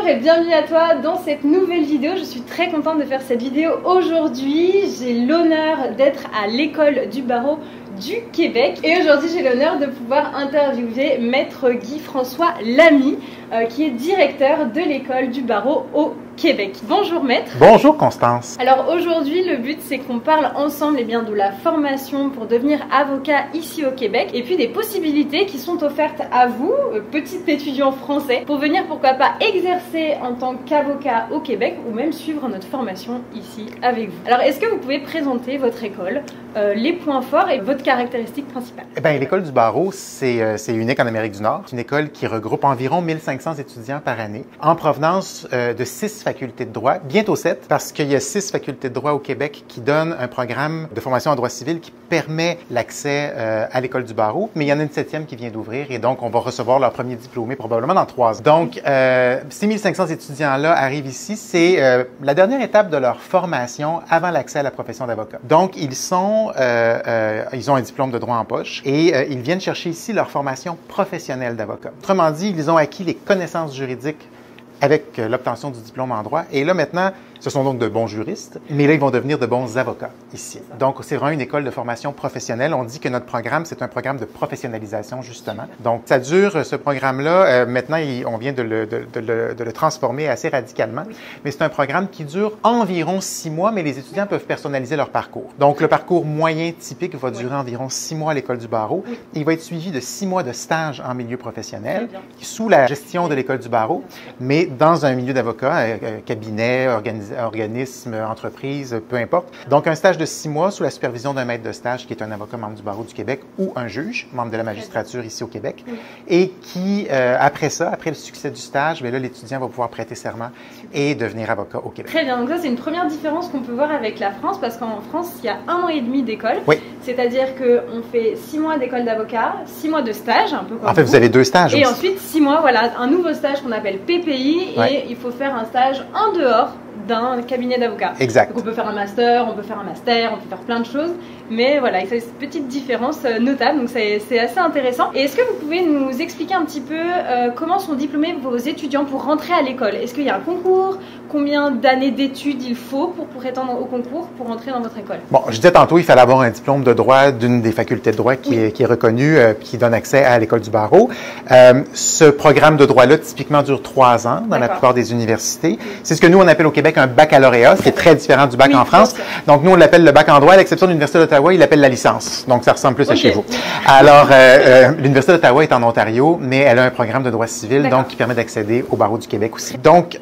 et bienvenue à toi dans cette nouvelle vidéo. Je suis très contente de faire cette vidéo aujourd'hui. J'ai l'honneur d'être à l'école du barreau du Québec et aujourd'hui j'ai l'honneur de pouvoir interviewer Maître Guy-François Lamy qui est directeur de l'école du barreau au Québec. Bonjour Maître. Bonjour Constance. Alors aujourd'hui le but c'est qu'on parle ensemble de la formation pour devenir avocat ici au Québec et puis des possibilités qui sont offertes à vous, petit étudiant français, pour venir pourquoi pas exercer en tant qu'avocat au Québec ou même suivre notre formation ici avec vous. Alors est-ce que vous pouvez présenter votre école, les points forts et votre caractéristique principale? Eh bien, l'école du barreau, c'est unique en Amérique du Nord. C'est une école qui regroupe environ 1500 étudiants par année en provenance de 6 facultés de droit, bientôt 7, parce qu'il y a 6 facultés de droit au Québec qui donnent un programme de formation en droit civil qui permet l'accès à l'école du barreau, mais il y en a une 7e qui vient d'ouvrir et donc on va recevoir leur premier diplômé probablement dans 3 ans. Donc, ces 1500 étudiants-là arrivent ici, c'est la dernière étape de leur formation avant l'accès à la profession d'avocat. Donc, ils ont un diplôme de droit en poche et ils viennent chercher ici leur formation professionnelle d'avocat. Autrement dit, ils ont acquis les connaissances juridiques avec l'obtention du diplôme en droit. Et là, maintenant, ce sont donc de bons juristes, mais là, ils vont devenir de bons avocats ici. Donc, c'est vraiment une école de formation professionnelle. On dit que notre programme, c'est un programme de professionnalisation, justement. Donc, ça dure, ce programme-là. Maintenant, on vient de le transformer assez radicalement. Oui. Mais c'est un programme qui dure environ 6 mois, mais les étudiants peuvent personnaliser leur parcours. Donc, le parcours moyen typique va durer environ 6 mois à l'école du barreau. Oui. Il va être suivi de 6 mois de stage en milieu professionnel, sous la gestion de l'école du barreau, mais dans un milieu d'avocat, cabinet, organisme, entreprise, peu importe. Donc, un stage de 6 mois sous la supervision d'un maître de stage qui est un avocat membre du barreau du Québec ou un juge, membre de la magistrature ici au Québec, et qui, après le succès du stage, bien là, l'étudiant va pouvoir prêter serment et devenir avocat au Québec. Très bien. Donc ça, c'est une première différence qu'on peut voir avec la France, parce qu'en France, il y a 1 an et demi d'école. Oui. C'est-à-dire qu'on fait 6 mois d'école d'avocat, 6 mois de stage, un peu comme en fait, vous avez 2 stages et aussi. Ensuite, 6 mois, voilà, un nouveau stage qu'on appelle PPI, et il faut faire un stage en dehors d'un cabinet d'avocat. Exact. Donc on peut faire un master, on peut faire plein de choses, mais voilà, il y a cette petite différence notable, donc c'est assez intéressant. Et est-ce que vous pouvez nous expliquer un petit peu comment sont diplômés vos étudiants pour rentrer à l'école? Est-ce qu'il y a un concours? Combien d'années d'études il faut pour prétendre au concours pour rentrer dans votre école? Bon, je disais tantôt, il fallait avoir un diplôme de droit d'une des facultés de droit qui est reconnue, qui donne accès à l'école du barreau. Ce programme de droit-là, typiquement, dure 3 ans dans la plupart des universités. C'est ce que nous, on appelle au Québec un baccalauréat, ce qui est très différent du bac en France. Donc, nous, on l'appelle le bac en droit, à l'exception de l'Université d'Ottawa, il l'appelle la licence. Donc, ça ressemble plus à chez vous. Alors, l'Université d'Ottawa est en Ontario, mais elle a un programme de droit civil, donc qui permet d'accéder au barreau du Québec aussi. Donc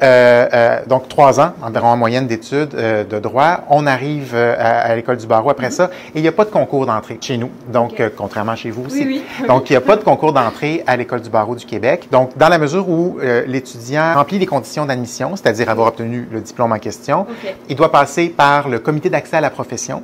3 ans, environ en moyenne d'études de droit. On arrive à l'école du barreau après ça, et il n'y a pas de concours d'entrée chez nous, donc contrairement à chez vous aussi. Donc, il n'y a pas de concours d'entrée à l'école du barreau du Québec. Donc, dans la mesure où l'étudiant remplit les conditions d'admission, c'est-à-dire avoir obtenu le diplôme en question, il doit passer par le comité d'accès à la profession.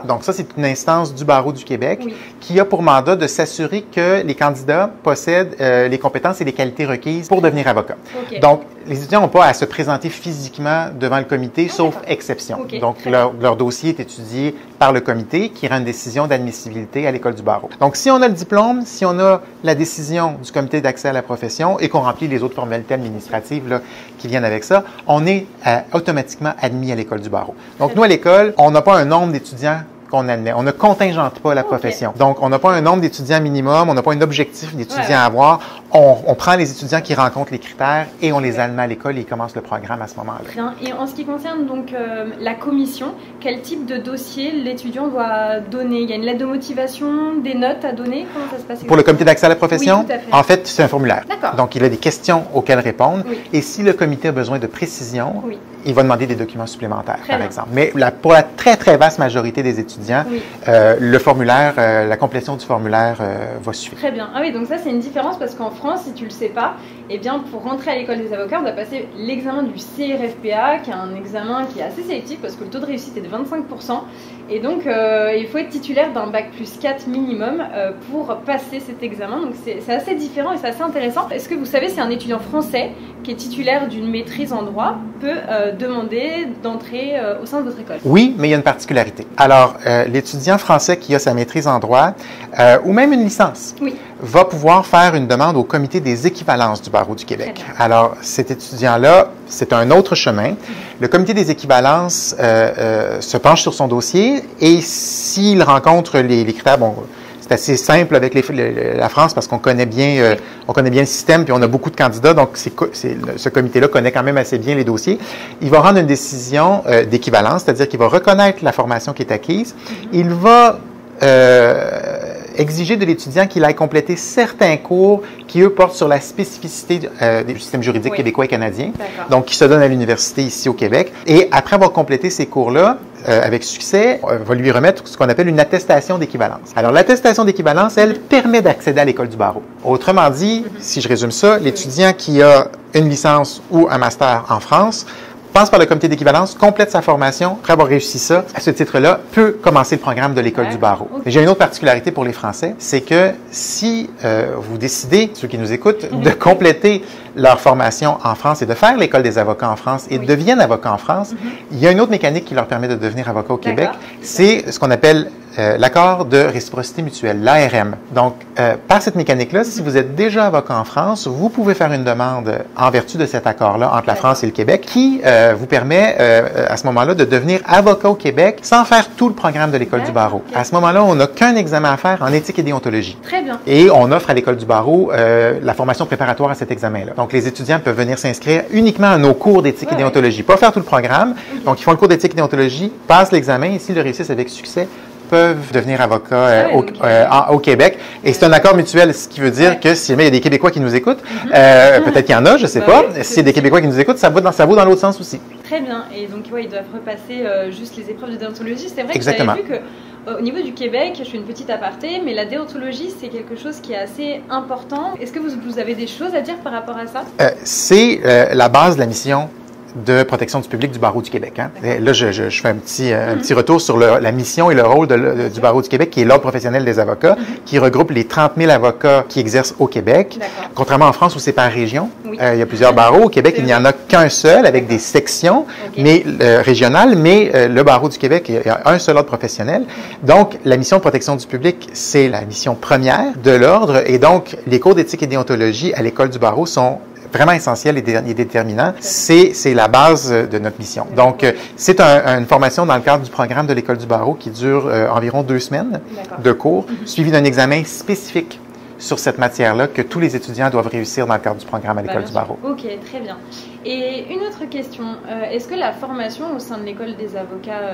Donc, ça, c'est une instance du barreau du Québec qui a pour mandat de s'assurer que les candidats possèdent les compétences et les qualités requises pour devenir avocat. Donc, les étudiants n'ont pas à se présenter physiquement devant le comité, sauf exception. Donc, leur dossier est étudié par le comité qui rend une décision d'admissibilité à l'école du barreau. Donc, si on a le diplôme, si on a la décision du comité d'accès à la profession et qu'on remplit les autres formalités administratives là, qui viennent avec ça, on est automatiquement admis à l'école du barreau. Donc, nous, à l'école, on n'a pas un nombre d'étudiants qu'on admet. On ne contingente pas la profession. Donc, on n'a pas un nombre d'étudiants minimum, on n'a pas un objectif d'étudiants à avoir. On prend les étudiants qui rencontrent les critères et on les admet à l'école et ils commencent le programme à ce moment-là. Et en ce qui concerne donc la commission, quel type de dossier l'étudiant doit donner? Il y a une lettre de motivation, des notes à donner? Comment ça se passe? Pour le comité d'accès à la profession? Oui, tout à fait. En fait, c'est un formulaire. Donc, il a des questions auxquelles répondre. Et si le comité a besoin de précision, il va demander des documents supplémentaires, par exemple. Mais pour la très, très vaste majorité des étudiants, le formulaire, la complétion du formulaire va suffire. Très bien. Ah oui, donc ça, c'est une différence parce qu'en France, si tu ne le sais pas, eh bien, pour rentrer à l'école des avocats, on doit passer l'examen du CRFPA, qui est un examen qui est assez sélectif parce que le taux de réussite est de 25%. Et donc, il faut être titulaire d'un bac plus 4 minimum pour passer cet examen. Donc, c'est assez différent et c'est assez intéressant. Est-ce que vous savez si un étudiant français qui est titulaire d'une maîtrise en droit peut demander d'entrer au sein de votre école? Oui, mais il y a une particularité. Alors, l'étudiant français qui a sa maîtrise en droit ou même une licence va pouvoir faire une demande au comité des équivalences du barreau du Québec. Alors, cet étudiant-là, c'est un autre chemin. Le comité des équivalences se penche sur son dossier et s'il rencontre les critères, bon, c'est assez simple avec la France parce qu'on connaît bien, le système puis on a beaucoup de candidats, donc ce comité-là connaît quand même assez bien les dossiers. Il va rendre une décision d'équivalence, c'est-à-dire qu'il va reconnaître la formation qui est acquise. Il va exiger de l'étudiant qu'il aille compléter certains cours qui, eux, portent sur la spécificité du système juridique québécois et canadien, donc qui se donne à l'université ici au Québec. Et après avoir complété ces cours-là, avec succès, on va lui remettre ce qu'on appelle une attestation d'équivalence. Alors, l'attestation d'équivalence, elle, permet d'accéder à l'école du barreau. Autrement dit, si je résume ça, l'étudiant qui a une licence ou un master en France passe par le comité d'équivalence, complète sa formation, après avoir réussi ça, à ce titre-là, peut commencer le programme de l'école du barreau. J'ai une autre particularité pour les Français, c'est que si vous décidez, ceux qui nous écoutent, de compléter leur formation en France et de faire l'école des avocats en France et deviennent avocats en France, il y a une autre mécanique qui leur permet de devenir avocat au Québec, c'est ce qu'on appelle l'accord de réciprocité mutuelle, l'ARM. Donc, par cette mécanique-là, si vous êtes déjà avocat en France, vous pouvez faire une demande en vertu de cet accord-là entre la France et le Québec qui vous permet à ce moment-là de devenir avocat au Québec sans faire tout le programme de l'école du barreau. À ce moment-là, on n'a qu'un examen à faire en éthique et déontologie. Très bien. Et on offre à l'école du barreau la formation préparatoire à cet examen-là. Donc, les étudiants peuvent venir s'inscrire uniquement à nos cours d'éthique et déontologie, pas faire tout le programme. Donc, ils font le cours d'éthique et déontologie, passent l'examen et s'ils le réussissent avec succès, peuvent devenir avocats au Québec. Et c'est un accord mutuel, ce qui veut dire que si jamais il y a des Québécois qui nous écoutent, peut-être qu'il y en a, je ne sais pas, s'il y a des Québécois qui nous écoutent, ça vaut dans l'autre sens aussi. Très bien. Et donc, ils doivent repasser juste les épreuves de déontologie. C'est vrai que Exactement. j'avais vu qu'au niveau du Québec, je fais une petite aparté, mais la déontologie, c'est quelque chose qui est assez important. Est-ce que vous avez des choses à dire par rapport à ça? C'est la base de la mission de protection du public du barreau du Québec. Hein. Là, je fais un petit retour sur la mission et le rôle du barreau du Québec, qui est l'Ordre professionnel des avocats, qui regroupe les 30 000 avocats qui exercent au Québec. Contrairement en France où c'est par région, il y a plusieurs barreaux. Au Québec, il n'y en a qu'un seul avec des sections régionales, mais le barreau du Québec, il y a un seul ordre professionnel. Donc, la mission de protection du public, c'est la mission première de l'ordre. Et donc, les cours d'éthique et déontologie à l'école du barreau sont vraiment essentiel et déterminant. C'est la base de notre mission. Donc, c'est une formation dans le cadre du programme de l'École du barreau qui dure environ 2 semaines de cours, suivi d'un examen spécifique sur cette matière-là que tous les étudiants doivent réussir dans le cadre du programme à l'École du barreau. OK, très bien. Et une autre question, est-ce que la formation au sein de l'École des avocats,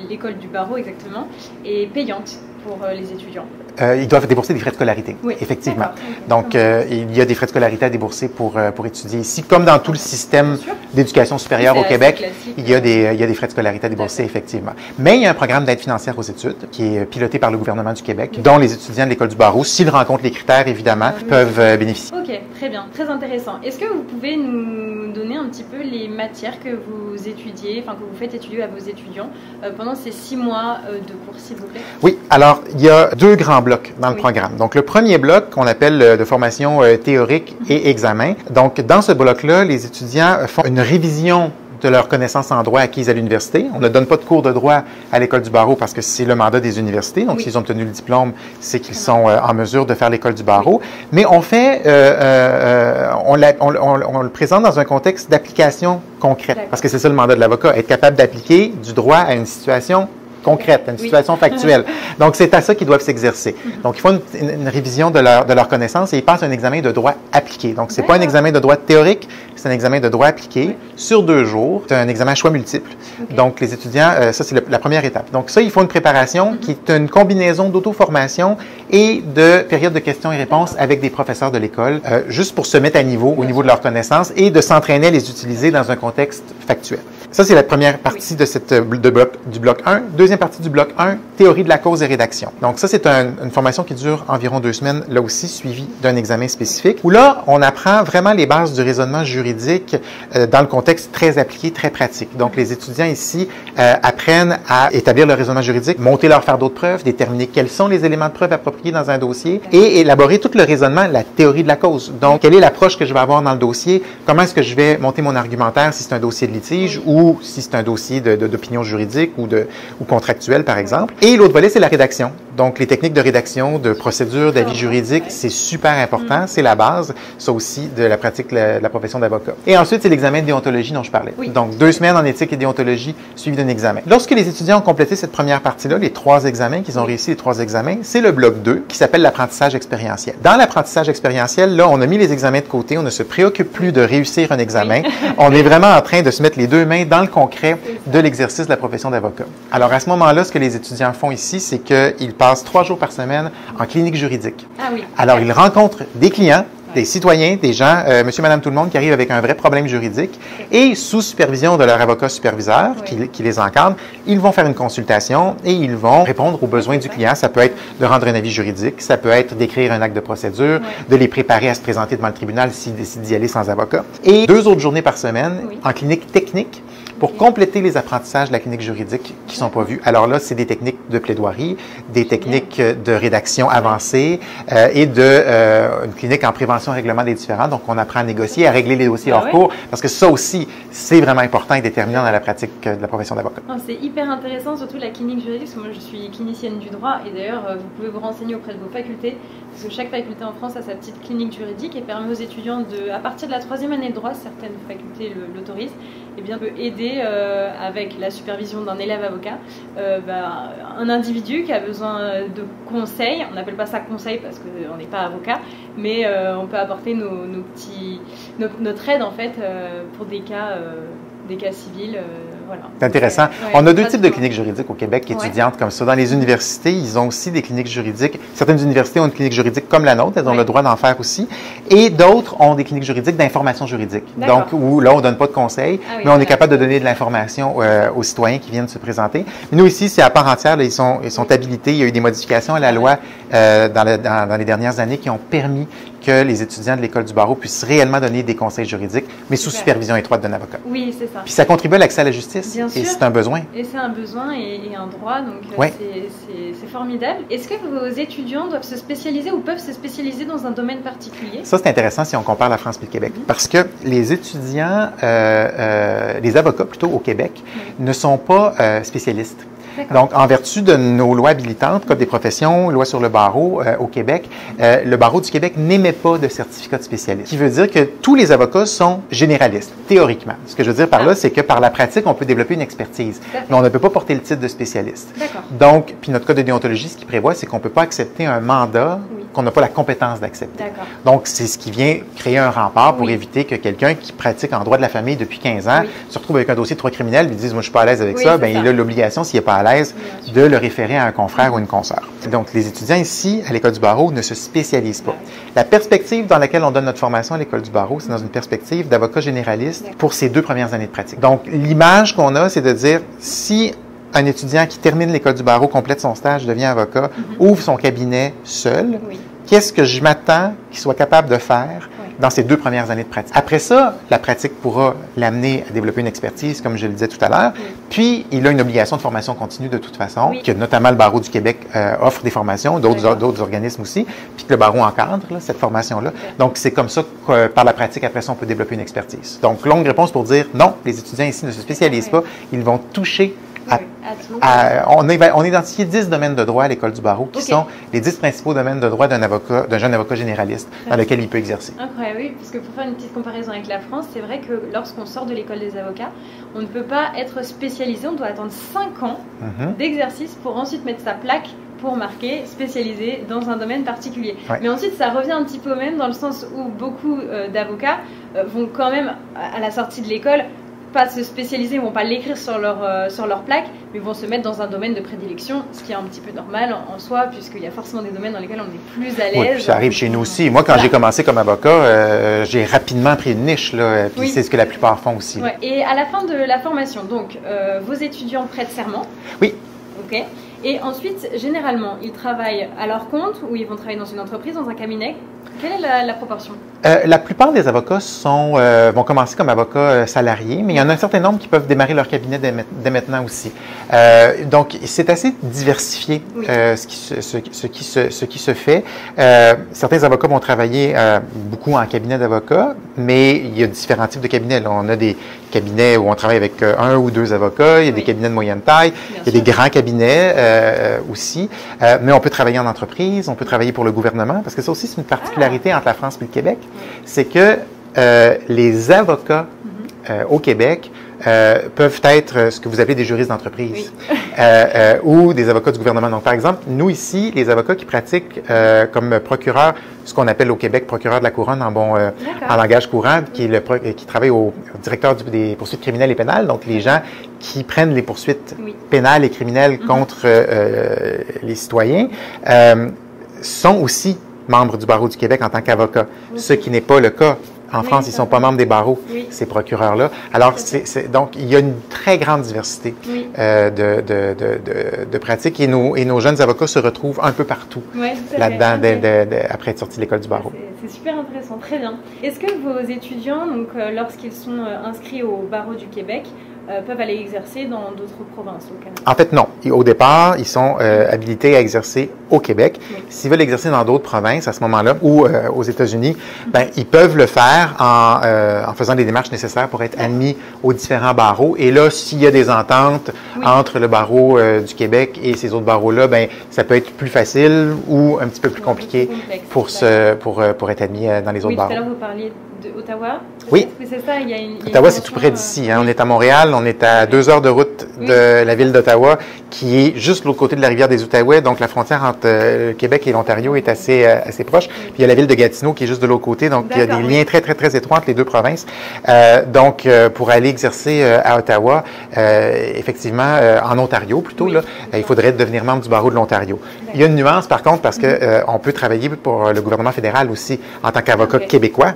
l'École du barreau exactement, est payante pour les étudiants? Ils doivent débourser des frais de scolarité, effectivement. Donc, il y a des frais de scolarité à débourser pour étudier ici. Comme dans tout le système d'éducation supérieure au Québec, il y a des frais de scolarité à débourser, effectivement. Mais il y a un programme d'aide financière aux études qui est piloté par le gouvernement du Québec, dont les étudiants de l'École du barreau, s'ils rencontrent les critères, évidemment, peuvent bénéficier. OK, très bien, très intéressant. Est-ce que vous pouvez nous donner un petit peu les matières que vous étudiez, enfin que vous faites étudier à vos étudiants pendant ces 6 mois de cours, s'il vous plaît? Oui, alors, il y a 2 grands blocs dans le programme. Donc, le premier bloc, qu'on appelle de formation théorique et examen. Donc, dans ce bloc-là, les étudiants font une révision de leurs connaissances en droit acquises à l'université. On ne donne pas de cours de droit à l'École du barreau parce que c'est le mandat des universités. Donc, s'ils ont obtenu le diplôme, c'est qu'ils sont en mesure de faire l'École du barreau. Mais on fait, on le présente dans un contexte d'application concrète parce que c'est ça le mandat de l'avocat, être capable d'appliquer du droit à une situation concrète, une situation factuelle. Donc, c'est à ça qu'ils doivent s'exercer. Donc, ils font une révision de leur connaissance et ils passent un examen de droit appliqué. Donc, c'est pas un examen de droit théorique, c'est un examen de droit appliqué sur 2 jours. C'est un examen à choix multiple. Donc, les étudiants, ça, c'est la première étape. Donc, ça, ils font une préparation qui est une combinaison d'auto-formation et de période de questions et réponses avec des professeurs de l'école, juste pour se mettre à niveau au niveau de leurs connaissances et de s'entraîner à les utiliser dans un contexte factuel. Ça, c'est la première partie de du bloc 1. Deuxième partie du bloc 1, théorie de la cause et rédaction. Donc ça, c'est une formation qui dure environ 2 semaines, là aussi suivie d'un examen spécifique, où là, on apprend vraiment les bases du raisonnement juridique dans le contexte très appliqué, très pratique. Donc les étudiants ici apprennent à établir le raisonnement juridique, monter leur fardeau de preuve, déterminer quels sont les éléments de preuve appropriés dans un dossier et élaborer tout le raisonnement, la théorie de la cause. Donc, quelle est l'approche que je vais avoir dans le dossier? Comment est-ce que je vais monter mon argumentaire si c'est un dossier de litige ou si c'est un dossier d'opinion juridique ou contractuelle, par exemple. Et l'autre volet, c'est la rédaction. Donc, les techniques de rédaction, de procédure, d'avis juridique, c'est super important. C'est la base, ça aussi, de la pratique de la profession d'avocat. Et ensuite, c'est l'examen de déontologie dont je parlais. Oui. Donc, 2 semaines en éthique et déontologie suivi d'un examen. Lorsque les étudiants ont complété cette première partie-là, les 3 examens, qu'ils ont réussi les 3 examens, c'est le bloc 2 qui s'appelle l'apprentissage expérientiel. Dans l'apprentissage expérientiel, là, on a mis les examens de côté, on ne se préoccupe plus de réussir un examen. Oui. On est vraiment en train de se mettre les 2 mains dans le concret de l'exercice de la profession d'avocat. Alors, à ce moment-là, ce que les étudiants font ici, c'est qu'ils passent 3 jours par semaine en clinique juridique. Ah oui. Alors, ils rencontrent des clients, des citoyens, des gens, monsieur, madame, tout le monde, qui arrivent avec un vrai problème juridique et sous supervision de leur avocat superviseur qui les encadre, ils vont faire une consultation et ils vont répondre aux besoins du client. Ça peut être de rendre un avis juridique, ça peut être d'écrire un acte de procédure, de les préparer à se présenter devant le tribunal s'ils décident d'y aller sans avocat. Et 2 autres journées par semaine en clinique technique pour compléter les apprentissages de la clinique juridique qui ne sont pas vus. Alors là, c'est des techniques de plaidoirie, des techniques de rédaction avancée et une clinique en prévention et règlement des différends. Donc, on apprend à négocier, à régler les dossiers hors cours, parce que ça aussi, c'est vraiment important et déterminant dans la pratique de la profession d'avocat. C'est hyper intéressant, surtout la clinique juridique, parce que moi, je suis clinicienne du droit et d'ailleurs, vous pouvez vous renseigner auprès de vos facultés, parce que chaque faculté en France a sa petite clinique juridique et permet aux étudiants à partir de la 3e année de droit, certaines facultés l'autorisent, et bien peut aider avec la supervision d'un élève avocat, un individu qui a besoin de conseils. On n'appelle pas ça conseil parce qu'on n'est pas avocat, mais on peut apporter notre aide en fait pour des cas civils. Voilà. C'est intéressant. On a 2 types de cliniques juridiques au Québec étudiantes comme ça. Dans les universités, ils ont aussi des cliniques juridiques. Certaines universités ont une clinique juridique comme la nôtre, elles ont le droit d'en faire aussi. Et d'autres ont des cliniques juridiques d'information juridique. Donc, où là, on ne donne pas de conseils, mais on est capable de donner de l'information aux citoyens qui viennent se présenter. Mais nous, ici, c'est à part entière. Là, ils sont habilités. Il y a eu des modifications à la loi dans les dernières années qui ont permis que les étudiants de l'École du barreau puissent réellement donner des conseils juridiques, mais sous supervision étroite d'un avocat. Oui, c'est ça. Puis ça contribue à l'accès à la justice. Bien sûr. Et c'est un besoin. Et c'est un besoin et un droit, donc c'est formidable. Est-ce que vos étudiants doivent se spécialiser ou peuvent se spécialiser dans un domaine particulier? Ça, c'est intéressant si on compare la France et le Québec, parce que les étudiants, les avocats plutôt au Québec, ne sont pas spécialistes. Donc, en vertu de nos lois habilitantes, Code des professions, loi sur le barreau au Québec, le barreau du Québec n'émet pas de certificat de spécialiste. Ce qui veut dire que tous les avocats sont généralistes, théoriquement. Ce que je veux dire par là, c'est que par la pratique, on peut développer une expertise, mais on ne peut pas porter le titre de spécialiste. Donc, puis notre code de déontologie, ce qui prévoit, c'est qu'on ne peut pas accepter un mandat qu'on n'a pas la compétence d'accepter. Donc, c'est ce qui vient créer un rempart pour éviter que quelqu'un qui pratique en droit de la famille depuis 15 ans se retrouve avec un dossier de droit criminel, lui dise « moi, je suis pas à l'aise avec ça », bien, il a l'obligation, s'il n'est pas à l'aise, de le référer à un confrère ou une consoeur. Donc, les étudiants ici, à l'École du barreau, ne se spécialisent pas. La perspective dans laquelle on donne notre formation à l'École du barreau, c'est dans une perspective d'avocat généraliste pour ces 2 premières années de pratique. Donc, l'image qu'on a, c'est de dire, si un étudiant qui termine l'École du barreau, complète son stage, devient avocat, ouvre son cabinet seul, qu'est-ce que je m'attends qu'il soit capable de faire dans ces 2 premières années de pratique? Après ça, la pratique pourra l'amener à développer une expertise, comme je le disais tout à l'heure. Puis, il a une obligation de formation continue de toute façon, que notamment le barreau du Québec offre des formations, d'autres organismes aussi, puis que le barreau encadre cette formation-là. Donc, c'est comme ça que par la pratique, après ça, on peut développer une expertise. Donc, longue réponse pour dire non, les étudiants ici ne se spécialisent pas, ils vont toucher on a identifié 10 domaines de droit à l'École du barreau qui sont les 10 principaux domaines de droit d'un jeune avocat généraliste dans lequel il peut exercer. Incroyable, oui, parce que pour faire une petite comparaison avec la France, c'est vrai que lorsqu'on sort de l'École des avocats, on ne peut pas être spécialisé, on doit attendre 5 ans d'exercice pour ensuite mettre sa plaque pour marquer spécialisé dans un domaine particulier. Mais ensuite, ça revient un petit peu au même dans le sens où beaucoup d'avocats vont quand même, à la sortie de l'école, pas se spécialiser, ils ne vont pas l'écrire sur leur plaque, mais vont se mettre dans un domaine de prédilection, ce qui est un petit peu normal en soi, puisqu'il y a forcément des domaines dans lesquels on est plus à l'aise. Oui, puis ça arrive chez nous aussi. Moi, quand j'ai commencé comme avocat, j'ai rapidement pris une niche, là, puis c'est ce que la plupart font aussi. Et à la fin de la formation, donc, vos étudiants prêtent serment. Oui. OK. Et ensuite, généralement, ils travaillent à leur compte ou ils vont travailler dans une entreprise, dans un cabinet. Quelle est la proportion? La plupart des avocats vont commencer comme avocats salariés, mais il y en a un certain nombre qui peuvent démarrer leur cabinet dès maintenant aussi. Donc, c'est assez diversifié oui. Ce qui se fait. Certains avocats vont travailler beaucoup en cabinet d'avocats, mais il y a différents types de cabinets. Là, on a des cabinets où on travaille avec un ou deux avocats, il y a des cabinets de moyenne taille, il y a des grands cabinets aussi, mais on peut travailler en entreprise, on peut travailler pour le gouvernement, parce que ça aussi, c'est une particularité entre la France et le Québec, c'est que les avocats au Québec peuvent être ce que vous appelez des juristes d'entreprise ou des avocats du gouvernement. Donc, par exemple, nous ici, les avocats qui pratiquent comme procureur, ce qu'on appelle au Québec procureur de la couronne en langage courant, qui travaille au directeur des poursuites criminelles et pénales, donc les gens qui prennent les poursuites pénales et criminelles contre les citoyens, sont aussi membres du barreau du Québec en tant qu'avocats, ce qui n'est pas le cas. En France, ils ne sont pas membres des barreaux, ces procureurs-là. Alors, donc, il y a une très grande diversité de pratiques et nos jeunes avocats se retrouvent un peu partout là-dedans après être sortis de l'école du barreau. C'est super intéressant, très bien. Est-ce que vos étudiants, donc, lorsqu'ils sont inscrits au barreau du Québec, peuvent aller exercer dans d'autres provinces au Canada? En fait, non. Au départ, ils sont habilités à exercer au Québec. S'ils veulent exercer dans d'autres provinces à ce moment-là ou aux États-Unis, ben, ils peuvent le faire en faisant les démarches nécessaires pour être admis aux différents barreaux. Et là, s'il y a des ententes entre le barreau du Québec et ces autres barreaux-là, ben, ça peut être plus facile ou un petit peu plus compliqué pour être admis dans les autres barreaux. Tout à l'heure, vous parliez d'Ottawa. Oui. C'est ça, Ottawa, c'est tout près d'ici. Hein. On est à Montréal, on est à 2 heures de route de la ville d'Ottawa, qui est juste de l'autre côté de la rivière des Outaouais. Donc, la frontière entre le Québec et l'Ontario est assez proche. Puis, il y a la ville de Gatineau qui est juste de l'autre côté. Donc, il y a des liens très, très, très étroits entre les deux provinces. Donc, pour aller exercer à Ottawa, effectivement, en Ontario plutôt, là, il faudrait devenir membre du barreau de l'Ontario. Il y a une nuance, par contre, parce que on peut travailler pour le gouvernement fédéral aussi en tant qu'avocat québécois.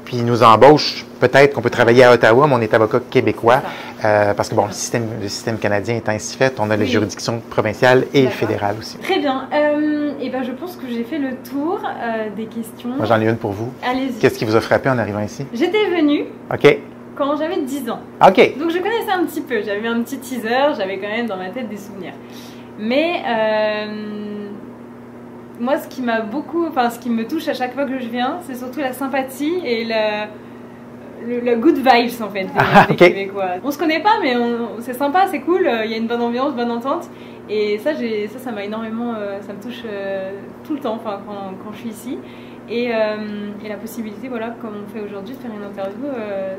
Puis ils nous embauchent, peut-être qu'on peut travailler à Ottawa, mais on est avocat québécois, parce que bon, le système canadien est ainsi fait, on a les juridictions provinciales et fédérales aussi. Très bien. Et ben, je pense que j'ai fait le tour des questions. Moi, j'en ai une pour vous. Allez-y. Qu'est-ce qui vous a frappé en arrivant ici? J'étais venue quand j'avais 10 ans. OK. Donc je connaissais un petit peu, j'avais eu un petit teaser, j'avais quand même dans ma tête des souvenirs. Mais moi, ce qui me touche à chaque fois que je viens, c'est surtout la sympathie et la good vibes en fait des Québécois. On se connaît pas, mais c'est sympa, c'est cool, il y a une bonne ambiance, bonne entente. Et ça m'a énormément, ça me touche tout le temps, enfin quand je suis ici. Et la possibilité, voilà, comme on fait aujourd'hui, de faire une interview,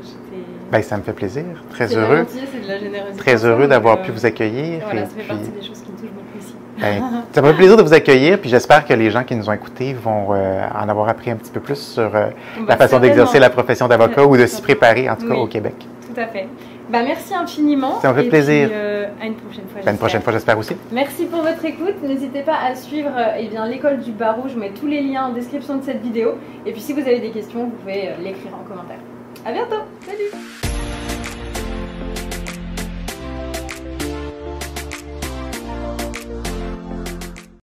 j'étais... Ça me fait plaisir, très heureux. C'est de la générosité. Très heureux d'avoir pu vous accueillir. Voilà, ça fait partie des choses qui me touchent beaucoup ici. Ça me fait plaisir de vous accueillir, puis j'espère que les gens qui nous ont écoutés vont en avoir appris un petit peu plus sur la façon d'exercer la profession d'avocat ou de s'y préparer, en tout cas au Québec. Tout à fait. Merci infiniment. Ça me fait plaisir. Puis, à une prochaine fois. Une prochaine fois, j'espère aussi. Merci pour votre écoute. N'hésitez pas à suivre l'école du barreau. Je vous mets tous les liens en description de cette vidéo. Et puis si vous avez des questions, vous pouvez l'écrire en commentaire. À bientôt. Salut.